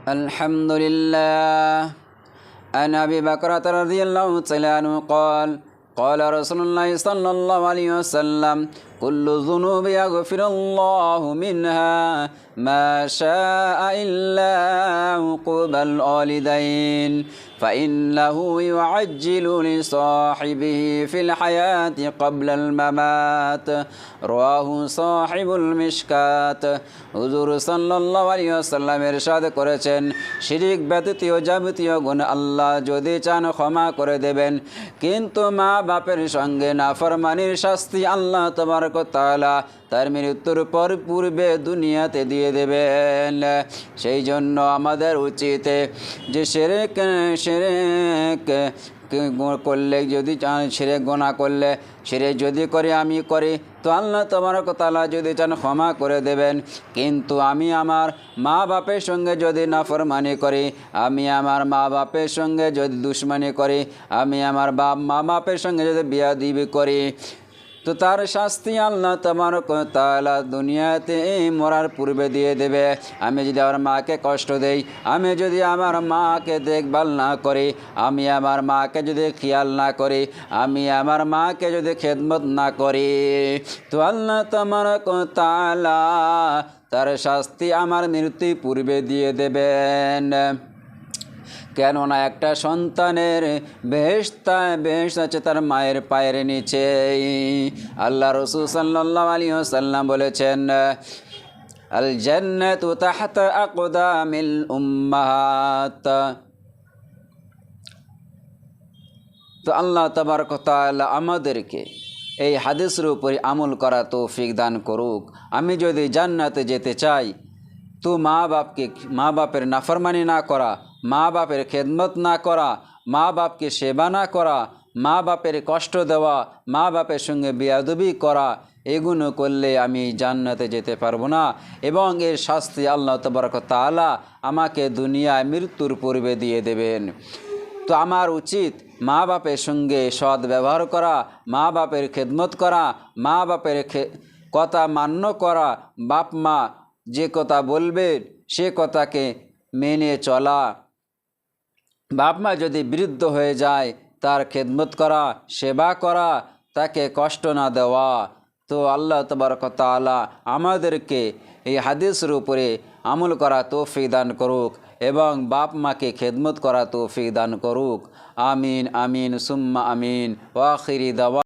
الحمد لله. عن أبي بكرة رضي الله تعالى عنه قال قال رسول الله صلى الله عليه وسلم: كل الذنوب يغفر الله منها ما شاء إلا عقوب الوالدين فإنه يعجل لصاحبه في الحياة قبل الممات. رواه صاحب المشكات. হুজুর সাল্লাল্লাহু আলাইহি ওয়াসাল্লাম ইরশাদ করেছেন, শিরিক ব্যতীত যাবতীয় গুনাহ আল্লাহ যদি চান ক্ষমা করে দেবেন, কিন্তু মা বাপের সঙ্গে নাফরমানির শাস্তি আল্লাহ তাবারক ওয়া তাআলা তার মৃত্যুর পূর্বে দুনিয়াতে দিয়ে দেবেন। সেই জন্য আমাদের উচিত যে শিরক করলে, যদি শিরক গুনাহ করলে, শিরক যদি করি আমি করি, তো আল্লাহ তাবারক ওয়া তাআলা যদি চান ক্ষমা করে দেবেন। কিন্তু আমি আমার মা বাপের সঙ্গে যদি নাফরমানি করি, আমি আমার মা বাপের সঙ্গে যদি দুশমনি করি, আমি আমার মা বাপের সঙ্গে যদি বেয়াদবি করি, তো তার শাস্তি আল্লাহ তাবারক ওয়া তাআলা দুনিয়াতে মরার পূর্বে দিয়ে দেবে। আমি যদি আমার মাকে কষ্ট দেই, আমি যদি আমার মাকে দেখভাল না করি, আমি আমার মাকে যদি খেয়াল না করি, আমি আমার মাকে যদি খেদমত না করি, তো আল্লাহ তাবারক ওয়া তাআলা তার শাস্তি আমার মৃত্যুর পূর্বে দিয়ে দেবেন। কেননা একটা সন্তানের বেহেশত আছে তার মায়ের পায়ের নিচে। আল্লাহ রাসূল সাল্লাল্লাহু আলাইহি ওয়াসাল্লাম বলেছেন, আল জান্নাতু তাহতা আকদামিল উম্মাহাত। তো আল্লাহ তাবারক ওয়া তাআলা আমাদেরকে এই হাদিসের উপরে আমল করা তৌফিক দান করুক। আমি যদি জান্নাতে যেতে চাই, তো মা বাপের নাফরমানি না করা, মা বাপের খেদমত না করা, মা বাপকে সেবা না করা, মা বাপের কষ্ট দেওয়া, মা বাপের সঙ্গে বেয়াদবি করা, এগুলো করলে আমি জান্নাতে যেতে পারবো না, এবং এর শাস্তি আল্লাহ তাবারক ওয়া তাআলা আমাকে দুনিয়ায় মৃত্যুর পূর্বে দিয়ে দেবেন। তো আমার উচিত মা বাপের সঙ্গে সৎ ব্যবহার করা, মা বাপের খেদমত করা, মা বাপের কথা মান্য করা, বাপ মা যে কথা বলবে সে কথাকে মেনে চলা, বাপ মা যদি বৃদ্ধ হয়ে যায় তার খেদমত করা, সেবা করা, তাকে কষ্ট না দেওয়া। তো আল্লাহ তাবারক ওয়া তাআলা আমাদেরকে এই হাদিসের উপরে আমল করা তৌফিক দান করুক এবং বাপ মাকে খেদমত করা তৌফিক দান করুক। আমিন আমিন সুম্মা আমিন। ওয়া আখিরি দাওয়া।